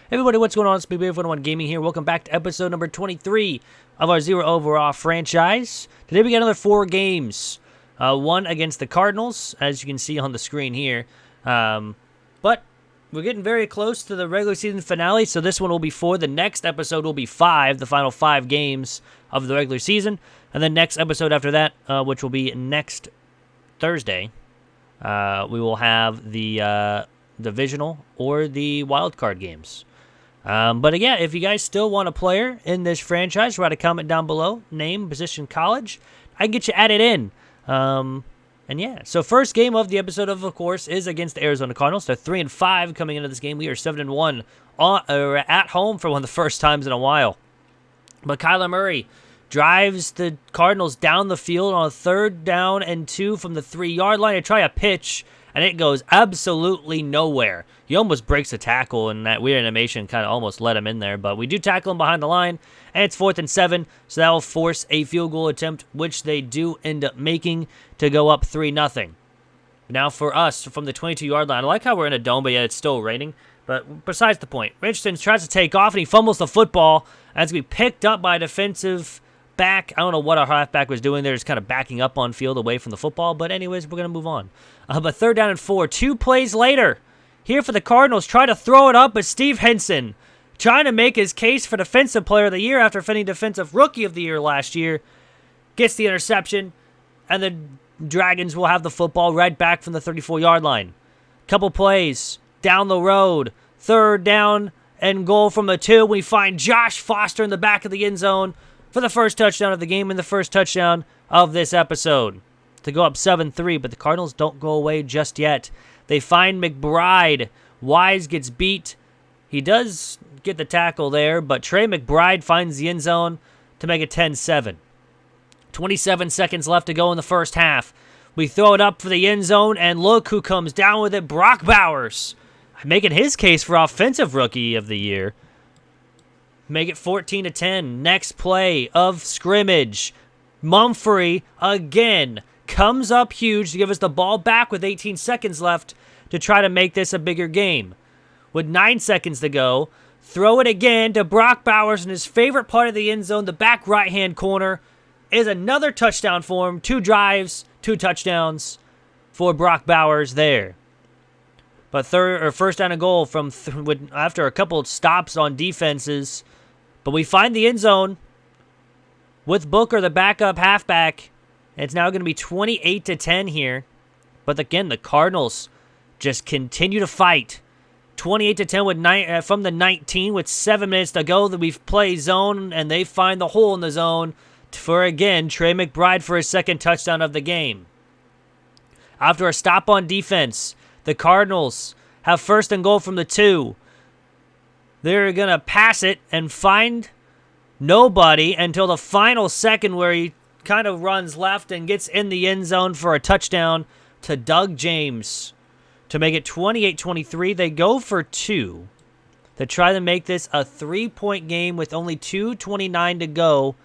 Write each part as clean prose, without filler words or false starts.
Everybody, what's going on? It's Big Bear 101 Gaming here. Welcome back to episode number 23 of our Zero Overall franchise. Today we got another 4 games. One against the Cardinals, as you can see on the screen here. But we're getting very close to the regular season finale, so this one will be 4. The next episode will be 5, the final 5 games of the regular season. And then next episode after that, which will be next Thursday, we will have the divisional or the wild card games. But again, if you guys still want a player in this franchise, write a comment down below, name, position, college. I can get you added in. And yeah, so first game of the episode, of course, is against the Arizona Cardinals. They're 3-5 coming into this game. We are 7-1 at home for one of the first times in a while. But Kyler Murray drives the Cardinals down the field on a 3rd down and 2 from the 3-yard line to try a pitch, and it goes absolutely nowhere. He almost breaks a tackle, and that weird animation kind of almost let him in there. But we do tackle him behind the line, and it's 4th and 7, so that will force a field goal attempt, which they do end up making to go up 3-0. Now for us, from the 22-yard line, I like how we're in a dome, but yet it's still raining. But besides the point, Richardson tries to take off, and he fumbles the football as we picked up by a defensive back. I don't know what our halfback was doing there, just kind of backing up on field away from the football. But anyways, we're going to move on. But 3rd down and 4, 2 plays later. Here for the Cardinals, try to throw it up, but Steve Henson, trying to make his case for Defensive Player of the Year after defending Defensive Rookie of the Year last year, gets the interception, and the Dragons will have the football right back from the 34-yard line. Couple plays down the road, 3rd down and goal from the 2. We find Josh Foster in the back of the end zone for the first touchdown of the game and the first touchdown of this episode to go up 7-3, but the Cardinals don't go away just yet. They find McBride. Wise gets beat. He does get the tackle there, but Trey McBride finds the end zone to make it 10-7. 27 seconds left to go in the first half. We throw it up for the end zone, and look who comes down with it, Brock Bowers, making his case for Offensive Rookie of the Year. Make it 14-10. Next play of scrimmage. Mumphrey again comes up huge to give us the ball back with 18 seconds left to try to make this a bigger game. With 9 seconds to go, throw it again to Brock Bowers in his favorite part of the end zone, the back right-hand corner. Is another touchdown for him. 2 drives, 2 touchdowns for Brock Bowers there. But first down and goal from after a couple of stops on defenses. But we find the end zone with Booker, the backup halfback. It's now going to be 28-10 here. But again, the Cardinals just continue to fight. 28-10 with from the 19 with 7 minutes to go. That we've played zone, and they find the hole in the zone for, again, Trey McBride for his 2nd touchdown of the game. After a stop on defense, the Cardinals have 1st and goal from the 2. They're going to pass it and find nobody until the final second where he kind of runs left and gets in the end zone for a touchdown to Doug James to make it 28-23. They go for 2 to try to make this a 3-point game with only 2:29 to go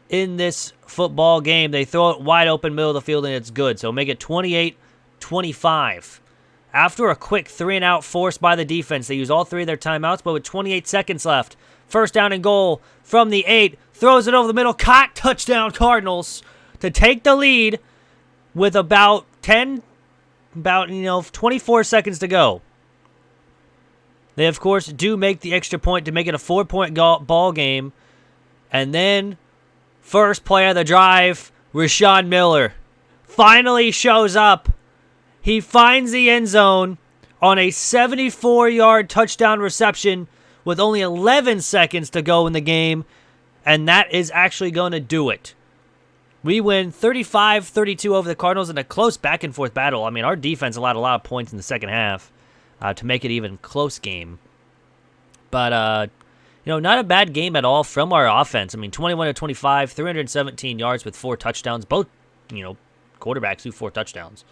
in this football game. They throw it wide open middle of the field, and it's good. So make it 28-25. After a quick 3-and-out forced by the defense, they use all 3 of their timeouts, but with 28 seconds left, 1st down and goal from the 8, throws it over the middle, caught, touchdown Cardinals to take the lead with about 24 seconds to go. They, of course, do make the extra point to make it a 4-point ball game. And then, first play of the drive, Rashawn Miller finally shows up. He finds the end zone on a 74-yard touchdown reception with only 11 seconds to go in the game, and that is actually going to do it. We win 35-32 over the Cardinals in a close back-and-forth battle. I mean, our defense allowed a lot of points in the second half to make it even close game. But, not a bad game at all from our offense. I mean, 21-25, 317 yards with 4 touchdowns. Both, quarterbacks do 4 touchdowns.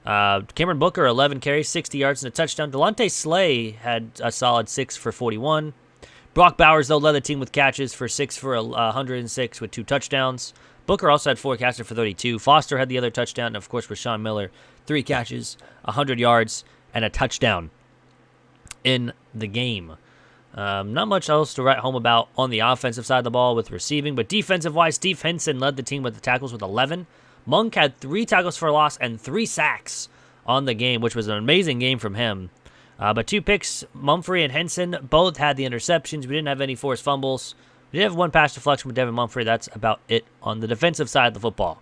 Cameron Booker, 11 carries, 60 yards and a touchdown. Delonte Slay had a solid 6 for 41. Brock Bowers, though, led the team with catches for 6 for 106 with 2 touchdowns. Booker also had 4 catches for 32. Foster had the other touchdown. And, of course, Rashawn Miller, 3 catches, 100 yards, and a touchdown in the game. Not much else to write home about on the offensive side of the ball with receiving, but defensive-wise, Steve Henson led the team with the tackles with 11. Monk had 3 tackles for a loss and 3 sacks on the game, which was an amazing game from him. But 2 picks, Mumphrey and Henson both had the interceptions. We didn't have any forced fumbles. We did have 1 pass deflection with Devin Mumphrey. That's about it on the defensive side of the football.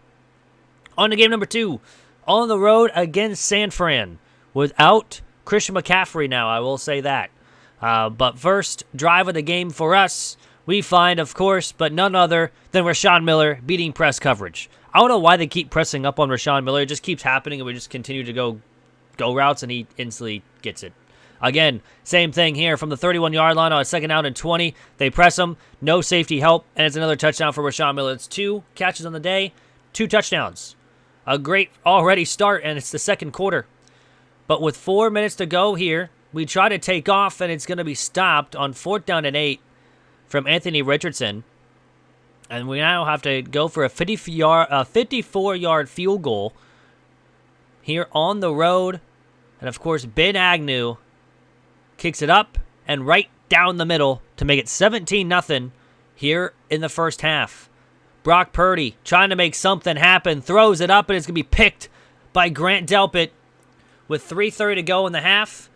On to game number 2, on the road against San Fran without Christian McCaffrey now, I will say that. But first drive of the game for us, we find, of course, but none other than Rashawn Miller beating press coverage. I don't know why they keep pressing up on Rashawn Miller. It just keeps happening, and we just continue to go routes, and he instantly gets it. Again, same thing here from the 31-yard line on a 2nd down and 20. They press him, no safety help, and it's another touchdown for Rashawn Miller. It's 2 catches on the day, 2 touchdowns. A great already start, and it's the second quarter. But with 4 minutes to go here, we try to take off, and it's going to be stopped on 4th down and 8 from Anthony Richardson. And we now have to go for a 54-yard field goal here on the road. And, of course, Ben Agnew kicks it up and right down the middle to make it 17-0 here in the first half. Brock Purdy trying to make something happen, throws it up, and it's going to be picked by Grant Delpit with 3:30 to go in the half.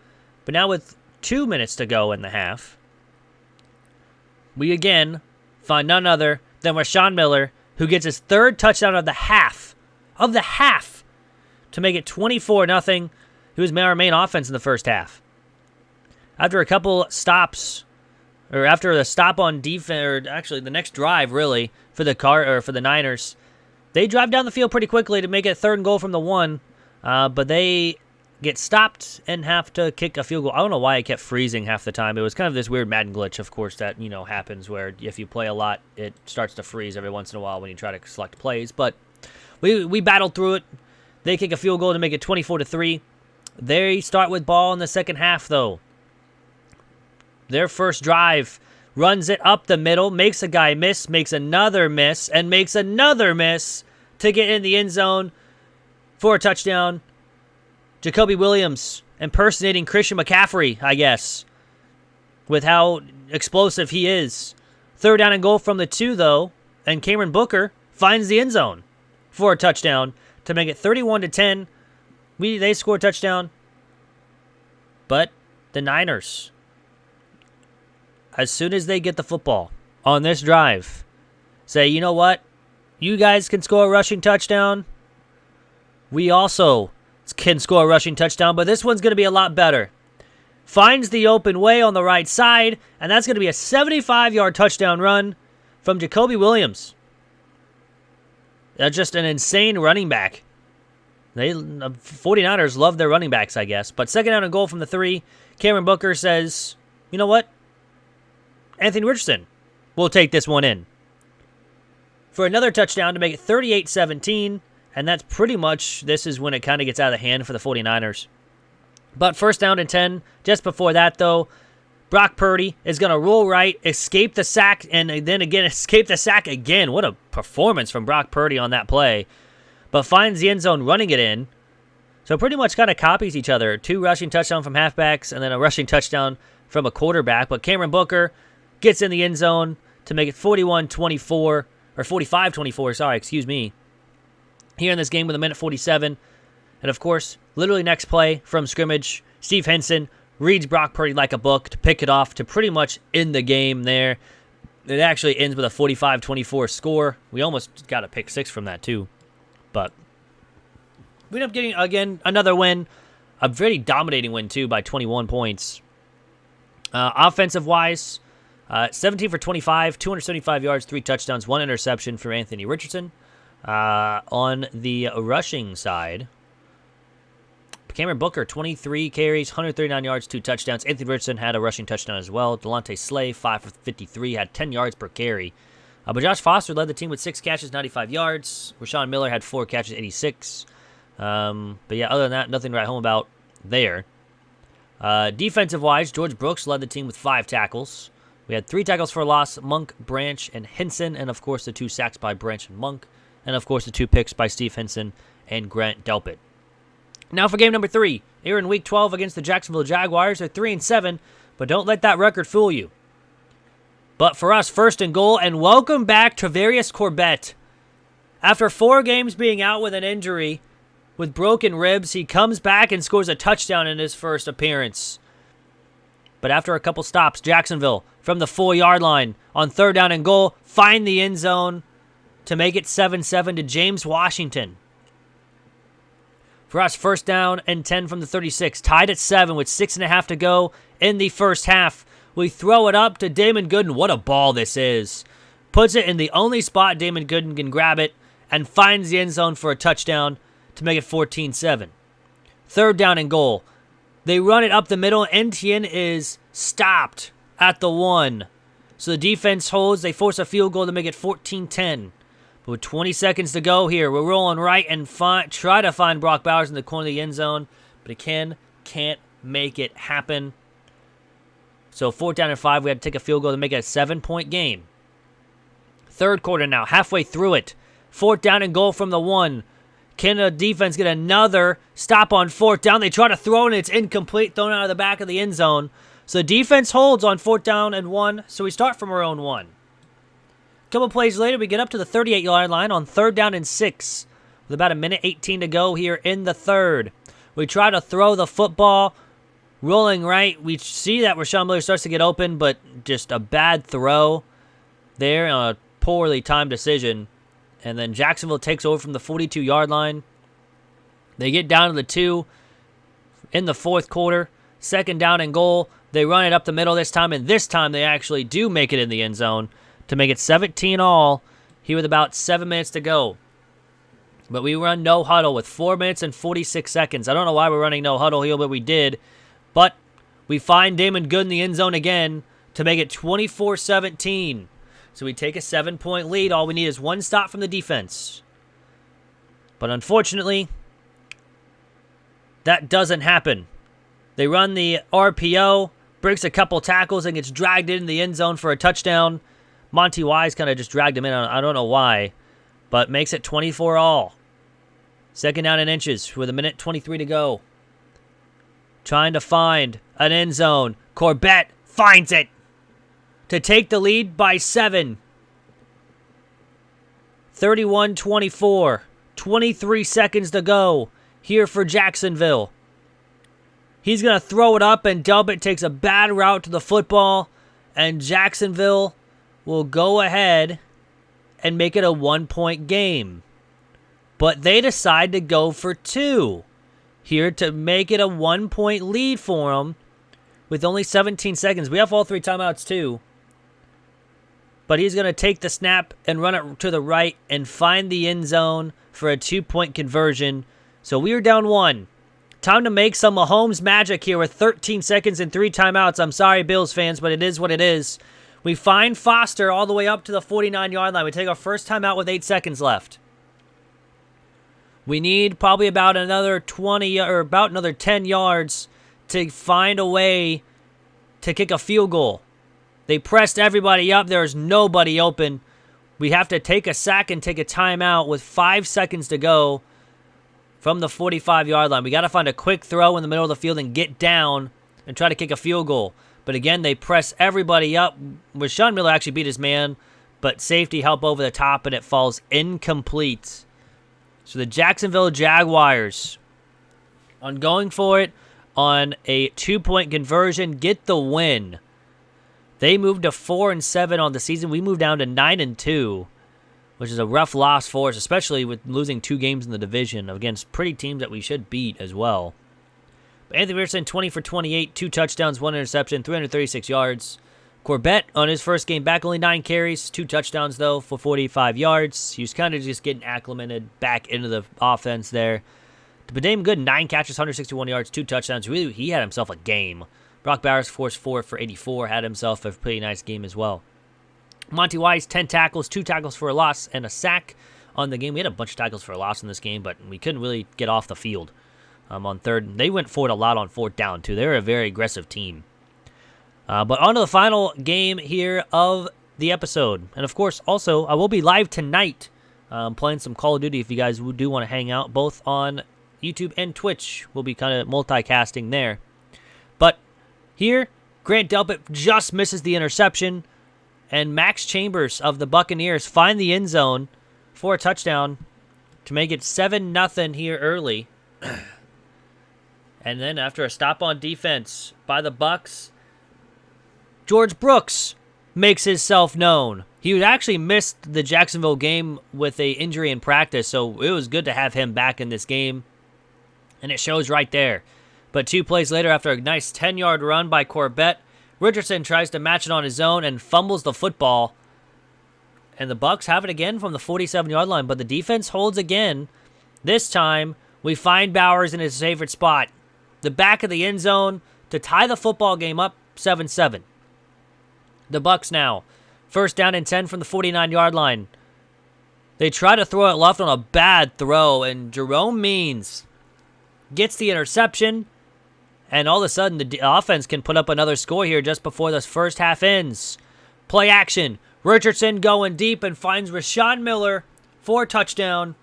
But now with 2 minutes to go in the half, we again find none other than Rashawn Miller, who gets his 3rd touchdown of the half, to make it 24-0. He was our main offense in the first half. After a couple stops, or after the stop on defense, or actually the next drive really for the Niners, they drive down the field pretty quickly to make it 3rd and goal from the 1, but they get stopped and have to kick a field goal. I don't know why it kept freezing half the time. It was kind of this weird Madden glitch, of course, that happens where if you play a lot, it starts to freeze every once in a while when you try to select plays. But we battled through it. They kick a field goal to make it 24-3. They start with ball in the second half, though. Their first drive runs it up the middle, makes a guy miss, makes another miss, and makes another miss to get in the end zone for a touchdown. Jacoby Williams impersonating Christian McCaffrey, I guess, with how explosive he is. 3rd down and goal from the 2, though, and Cameron Booker finds the end zone for a touchdown to make it 31-10. They score a touchdown, but the Niners, as soon as they get the football on this drive, say, you know what? You guys can score a rushing touchdown. We also can score a rushing touchdown, but this one's going to be a lot better. Finds the open way on the right side, and that's going to be a 75-yard touchdown run from Jacoby Williams. That's just an insane running back. 49ers love their running backs, I guess. But 2nd down and goal from the 3. Cameron Booker says, you know what? Anthony Richardson will take this one in for another touchdown to make it 38-17. And that's pretty much, this is when it kind of gets out of the hand for the 49ers. But 1st down and 10, just before that, though, Brock Purdy is going to roll right, escape the sack, and then again escape the sack again. What a performance from Brock Purdy on that play. But finds the end zone running it in. So pretty much kind of copies each other. 2 rushing touchdowns from halfbacks and then a rushing touchdown from a quarterback. But Cameron Booker gets in the end zone to make it 41-24, or 45-24, sorry, excuse me. Here in this game with 1:47. And, of course, literally next play from scrimmage, Steve Henson reads Brock Purdy like a book to pick it off to pretty much end the game there. It actually ends with a 45-24 score. We almost got a pick 6 from that, too. But we end up getting, again, another win. A very dominating win, too, by 21 points. Offensive-wise, 17 for 25, 275 yards, 3 touchdowns, 1 interception for Anthony Richardson. On the rushing side, Cameron Booker, 23 carries, 139 yards, 2 touchdowns. Anthony Richardson had a rushing touchdown as well. Delonte Slay, 5 for 53, had 10 yards per carry. But Josh Foster led the team with 6 catches, 95 yards. Rashawn Miller had 4 catches, 86. But yeah, other than that, nothing to write home about there. Defensive-wise, George Brooks led the team with 5 tackles. We had 3 tackles for a loss, Monk, Branch, and Henson, and of course the 2 sacks by Branch and Monk. And, of course, the 2 picks by Steve Henson and Grant Delpit. Now for game number 3. Here in Week 12 against the Jacksonville Jaguars. They're 3-7, but don't let that record fool you. But for us, first and goal, and welcome back Travarius Corbett. After 4 games being out with an injury, with broken ribs, he comes back and scores a touchdown in his first appearance. But after a couple stops, Jacksonville, from the 4-yard line, on third down and goal, find the end zone to make it 7-7 to James Washington. For us, first down and 10 from the 36, tied at 7 with 6.5 to go in the first half. We throw it up to Damon Gooden. What a ball this is. Puts it in the only spot Damon Gooden can grab it and finds the end zone for a touchdown to make it 14-7. Third down and goal. They run it up the middle. Etienne is stopped at the 1. So the defense holds. They force a field goal to make it 14-10. But with 20 seconds to go here, we're rolling right and try to find Brock Bowers in the corner of the end zone. But he can't make it happen. So 4th down and 5, we had to take a field goal to make it a 7-point game. Third quarter now, halfway through it. 4th down and goal from the 1. Can the defense get another stop on 4th down? They try to throw it, and it's incomplete, thrown out of the back of the end zone. So the defense holds on 4th down and 1, so we start from our own 1. A couple plays later, we get up to the 38-yard line on 3rd down and 6, with about 1:18 to go here in the third. We try to throw the football, rolling right. We see that Rashawn Miller starts to get open, but just a bad throw there, a poorly timed decision. And then Jacksonville takes over from the 42-yard line. They get down to the 2 in the fourth quarter. 2nd down and goal. They run it up the middle this time, and this time they actually do make it in the end zone to make it 17-all here with about 7 minutes to go. But we run no huddle with 4 minutes and 46 seconds. I don't know why we're running no huddle here, but we did. But we find Damon Good in the end zone again to make it 24-17. So we take a 7-point lead. All we need is 1 stop from the defense. But unfortunately, that doesn't happen. They run the RPO, breaks a couple tackles, and gets dragged into the end zone for a touchdown. Monty Wise kind of just dragged him in. I don't know why, but makes it 24-all. 2nd down and inches with 1:23 to go. Trying to find an end zone. Corbett finds it to take the lead by 7. 31-24. 23 seconds to go here for Jacksonville. He's going to throw it up and dump it. Takes a bad route to the football. And Jacksonville will go ahead and make it a 1-point game. But they decide to go for 2 here to make it a 1-point lead for them with only 17 seconds. We have all 3 timeouts too. But he's going to take the snap and run it to the right and find the end zone for a 2-point conversion. So we are down 1. Time to make some Mahomes magic here with 13 seconds and 3 timeouts. I'm sorry, Bills fans, but it is what it is. We find Foster all the way up to the 49-yard line. We take our first timeout with 8 seconds left. We need probably about another 20 or about another 10 yards to find a way to kick a field goal. They pressed everybody up. There's nobody open. We have to take a sack and take a timeout with 5 seconds to go from the 45-yard line. We got to find a quick throw in the middle of the field and get down and try to kick a field goal. But again, they press everybody up. Rashawn Miller actually beat his man, but safety help over the top, and it falls incomplete. So the Jacksonville Jaguars, on going for it on a 2-point conversion, get the win. They moved to 4-7 on the season. We moved down to 9-2, which is a rough loss for us, especially with losing 2 games in the division against pretty teams that we should beat as well. But Anthony Richardson, 20 for 28, 2 touchdowns, 1 interception, 336 yards. Corbett, on his first game back, only 9 carries, 2 touchdowns, though, for 45 yards. He was kind of just getting acclimated back into the offense there. But Damon Good, 9 catches, 161 yards, 2 touchdowns. Really, he had himself a game. Brock Bowers, forced 4 for 84, had himself a pretty nice game as well. Monty Wise, 10 tackles, 2 tackles for a loss, and a sack on the game. We had a bunch of tackles for a loss in this game, but we couldn't really get off the field on third. They went for it a lot on 4th down, too. They were a very aggressive team. But on to the final game here of the episode. And, of course, also, I will be live tonight playing some Call of Duty if you guys do want to hang out, both on YouTube and Twitch. We'll be kind of multicasting there. But here Grant Delpit just misses the interception. And Max Chambers of the Buccaneers find the end zone for a touchdown to make it 7-0 here early. And then after a stop on defense by the Bucs, George Brooks makes himself known. He had actually missed the Jacksonville game with an injury in practice, so it was good to have him back in this game. And it shows right there. But 2 plays later, after a nice 10-yard run by Corbett, Richardson tries to match it on his own and fumbles the football. And the Bucs have it again from the 47-yard line, but the defense holds again. This time, we find Bowers in his favorite spot, the back of the end zone, to tie the football game up 7-7. The Bucs now, 1st down and 10 from the 49-yard line. They try to throw it left on a bad throw, and Jerome Means gets the interception. And all of a sudden, the offense can put up another score here just before this first half ends. Play action. Richardson going deep and finds Rashawn Miller for a touchdown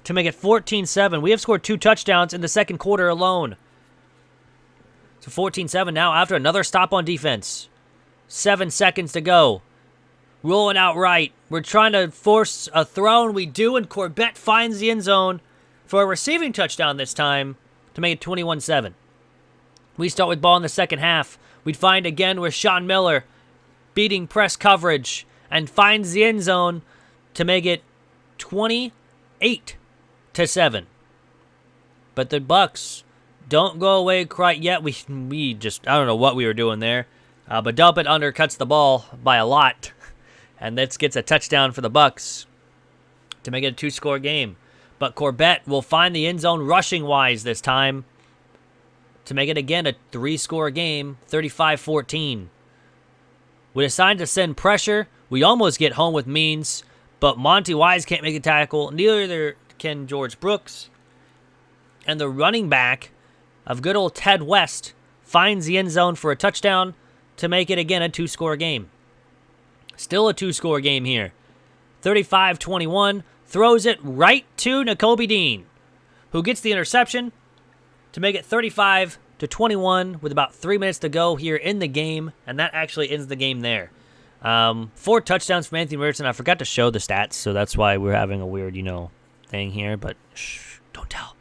to make it 14-7. We have scored 2 touchdowns in the second quarter alone. So 14-7 now after another stop on defense. 7 seconds to go. Rolling out right. We're trying to force a throw, and we do, and Corbett finds the end zone for a receiving touchdown this time to make it 21-7. We start with ball in the second half. We'd find again Rashawn Miller beating press coverage and finds the end zone to make it 28-7. But the Bucs don't go away quite yet. We just, I don't know what we were doing there. But Delpit undercuts the ball by a lot. And this gets a touchdown for the Bucs to make it a 2-score game. But Corbett will find the end zone rushing-wise this time to make it again a 3-score game, 35-14. We decide to send pressure. We almost get home with Means, but Monty Wise can't make a tackle. Neither can George Brooks. And the running back of good old Ted West finds the end zone for a touchdown to make it again a 2-score game. Still a 2-score game here. 35-21, throws it right to Nakobe Dean, who gets the interception to make it 35-21 with about 3 minutes to go here in the game, and that actually ends the game there. 4 touchdowns from Anthony Richardson. I forgot to show the stats, so that's why we're having a weird, thing here, but shh, don't tell.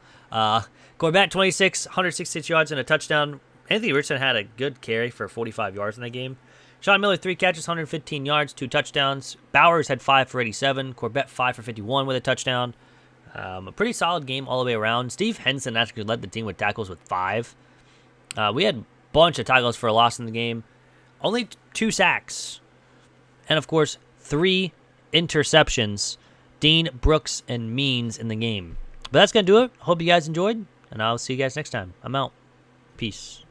Corbett, 26, 166 yards and a touchdown. Anthony Richardson had a good carry for 45 yards in that game. Sean Miller, 3 catches, 115 yards, 2 touchdowns. Bowers had 5 for 87. Corbett, 5 for 51 with a touchdown. A pretty solid game all the way around. Steve Henson actually led the team with tackles with 5. We had a bunch of tackles for a loss in the game. Only 2 sacks. And, of course, 3 interceptions. Dean, Brooks, and Means in the game. But that's going to do it. Hope you guys enjoyed, and I'll see you guys next time. I'm out. Peace.